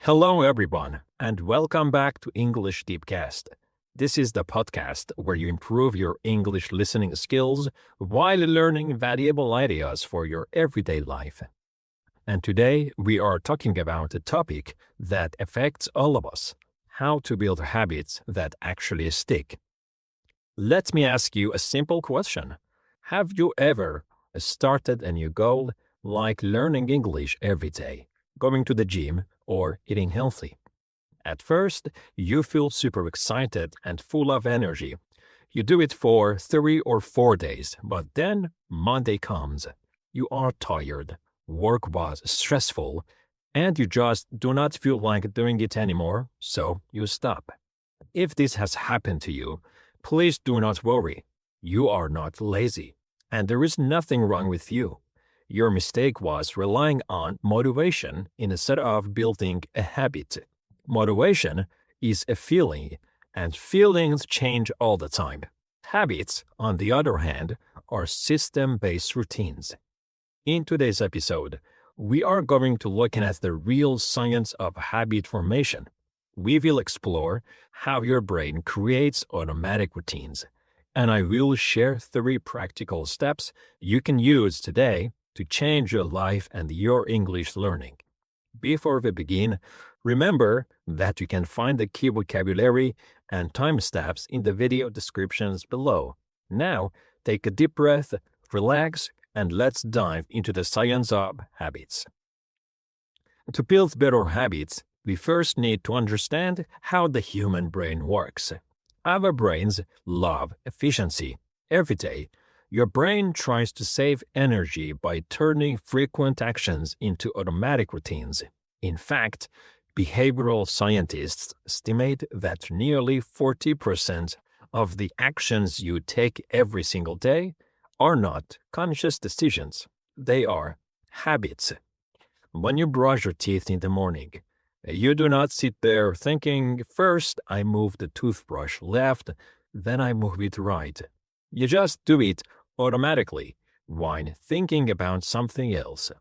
Hello, everyone, and welcome back to English DeepCast. This is the podcast where you improve your English listening skills while learning valuable ideas for your everyday life. And today we are talking about a topic that affects all of us: how to build habits that actually stick. Let me ask you a simple question. Have you ever started a new goal, like learning English every day, going to the gym, or eating healthy? At first, you feel super excited and full of energy. You do it for 3 or 4 days, but then Monday comes. You are tired, work was stressful, and you just do not feel like doing it anymore, so you stop. If this has happened to you, please do not worry. You are not lazy, and there is nothing wrong with you. Your mistake was relying on motivation instead of building a habit. Motivation is a feeling, and feelings change all the time. Habits, on the other hand, are system-based routines. In today's episode, we are going to look at the real science of habit formation. We will explore how your brain creates automatic routines, and I will share 3 practical steps you can use today to change your life and your English learning. Before we begin, remember that you can find the key vocabulary and timestamps in the video descriptions below. Now, take a deep breath, relax, and let's dive into the science of habits. To build better habits, we first need to understand how the human brain works. Our brains love efficiency. Every day, your brain tries to save energy by turning frequent actions into automatic routines. In fact, behavioral scientists estimate that nearly 40% of the actions you take every single day are not conscious decisions. They are habits. When you brush your teeth in the morning, you do not sit there thinking, first I move the toothbrush left, then I move it right. You just do it automatically while thinking about something else.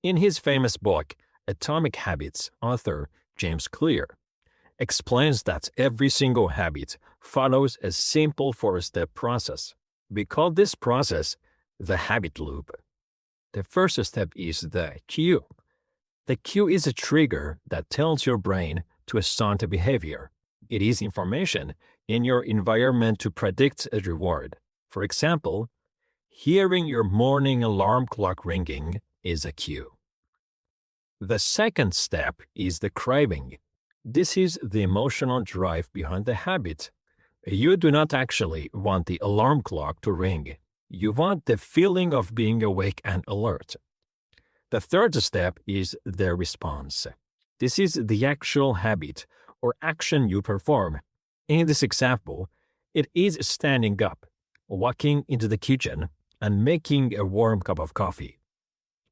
In his famous book, Atomic Habits, author James Clear explains that every single habit follows a simple 4-step process. We call this process the habit loop. The first step is the cue. The cue is a trigger that tells your brain to start a behavior. It is information in your environment to predict a reward. For example, hearing your morning alarm clock ringing is a cue. The second step is the craving. This is the emotional drive behind the habit. You do not actually want the alarm clock to ring. You want the feeling of being awake and alert. The third step is the response. This is the actual habit or action you perform. In this example, it is standing up, walking into the kitchen, and making a warm cup of coffee.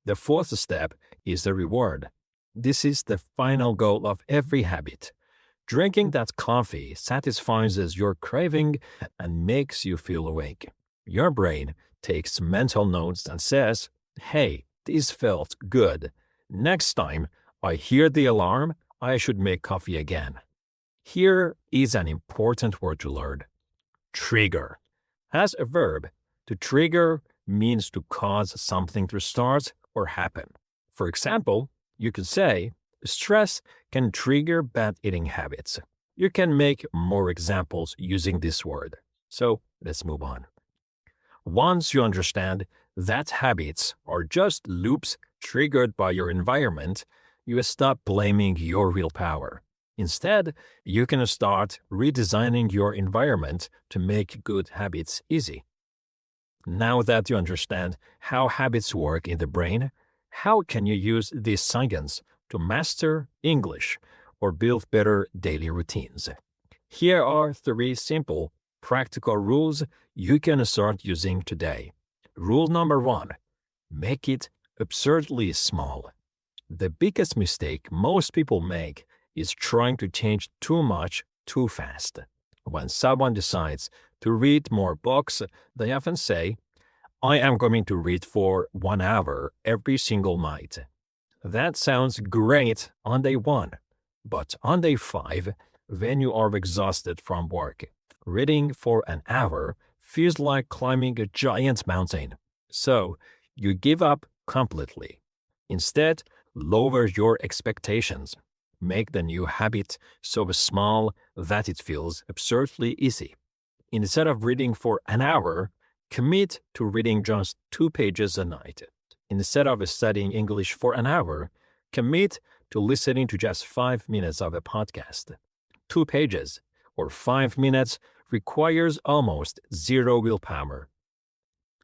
The fourth step is the reward. This is the final goal of every habit. Drinking that coffee satisfies your craving and makes you feel awake. Your brain takes mental notes and says, hey, this felt good. Next time I hear the alarm, I should make coffee again. Here is an important word to learn. Trigger. As a verb, to trigger means to cause something to start or happen. For example, you could say, stress can trigger bad eating habits. You can make more examples using this word. So let's move on. Once you understand that habits are just loops triggered by your environment, you stop blaming your willpower. Instead, you can start redesigning your environment to make good habits easy. Now that you understand how habits work in the brain, how can you use this science to master English or build better daily routines? Here are 3 simple, practical rules you can start using today. Rule number 1: make it absurdly small. The biggest mistake most people make is trying to change too much too fast. When someone decides to read more books, they often say, I am going to read for 1 hour every single night. That sounds great on day 1, But on day 5, when you are exhausted from work, reading for an hour feels like climbing a giant mountain. So you give up completely. Instead, lower your expectations. Make the new habit so small that it feels absurdly easy. Instead of reading for an hour, commit to reading just 2 pages a night. Instead of studying English for an hour, commit to listening to just 5 minutes of a podcast. 2 pages or 5 minutes requires almost zero willpower.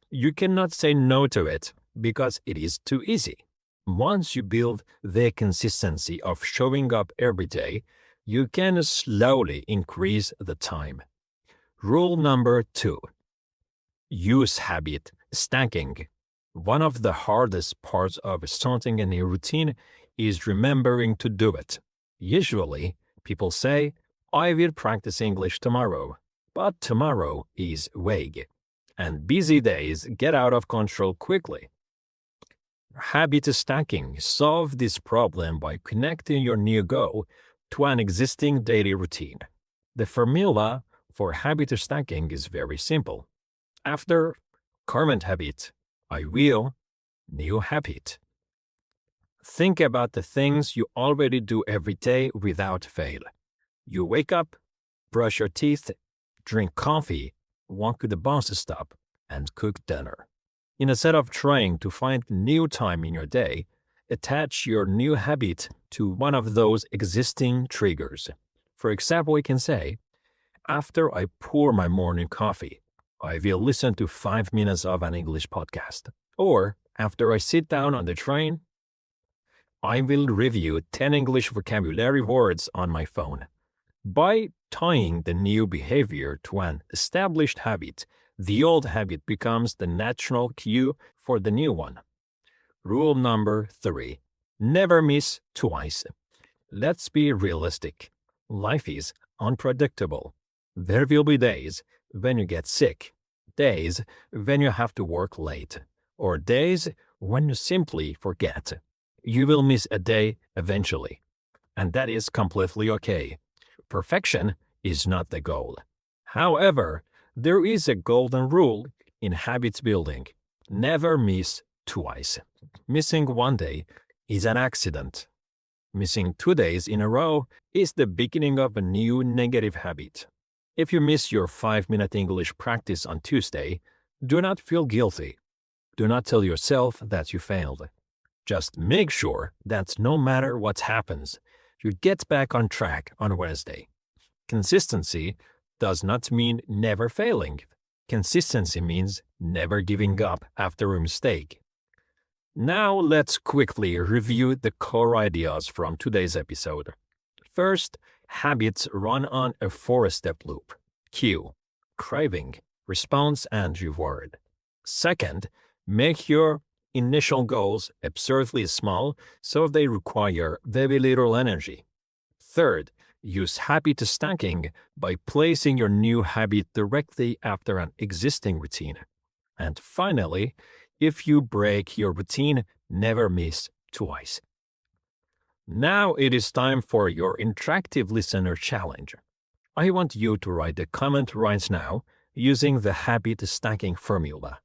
You cannot say no to it because it is too easy. Once you build the consistency of showing up every day, you can slowly increase the time. Rule number 2. Use habit stacking. One of the hardest parts of starting a new routine is remembering to do it. Usually, people say, I will practice English tomorrow, but tomorrow is vague, and busy days get out of control quickly. Habit stacking solves this problem by connecting your new goal to an existing daily routine. The formula for habit stacking is very simple. After current habit, I will, new habit. Think about the things you already do every day without fail. You wake up, brush your teeth, drink coffee, walk to the bus stop, and cook dinner. Instead of trying to find new time in your day, attach your new habit to one of those existing triggers. For example, we can say, after I pour my morning coffee, I will listen to 5 minutes of an English podcast. Or, after I sit down on the train, I will review 10 English vocabulary words on my phone. By tying the new behavior to an established habit, the old habit becomes the natural cue for the new one. Rule number 3. Never miss twice. Let's be realistic. Life is unpredictable. There will be days when you get sick, days when you have to work late, or days when you simply forget. You will miss a day eventually, and that is completely okay. Perfection is not the goal. However, there is a golden rule in habit building. Never miss twice. Missing one day is an accident. Missing 2 days in a row is the beginning of a new negative habit. If you miss your 5-minute English practice on Tuesday, do not feel guilty. Do not tell yourself that you failed. Just make sure that no matter what happens, you get back on track on Wednesday. Consistency does not mean never failing. Consistency means never giving up after a mistake. Now let's quickly review the core ideas from today's episode. First, habits run on a 4-step loop. Cue, craving, response, and reward. Second, make your initial goals absurdly small so they require very little energy. Third, use habit stacking by placing your new habit directly after an existing routine. And finally, if you break your routine, never miss twice. Now it is time for your interactive listener challenge. I want you to write a comment right now using the habit stacking formula.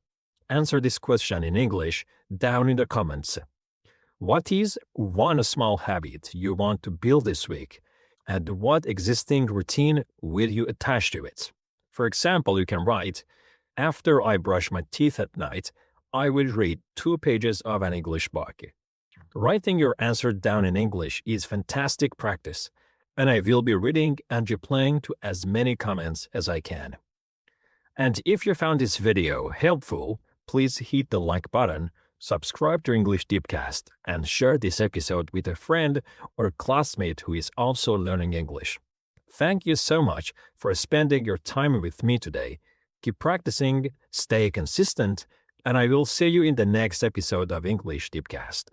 Answer this question in English down in the comments. What is one small habit you want to build this week? And what existing routine will you attach to it? For example, you can write, after I brush my teeth at night, I will read 2 pages of an English book. Writing your answer down in English is fantastic practice, and I will be reading and replying to as many comments as I can. And if you found this video helpful, please hit the like button, subscribe to English DeepCast, and share this episode with a friend or classmate who is also learning English. Thank you so much for spending your time with me today. Keep practicing, stay consistent, and I will see you in the next episode of English DeepCast.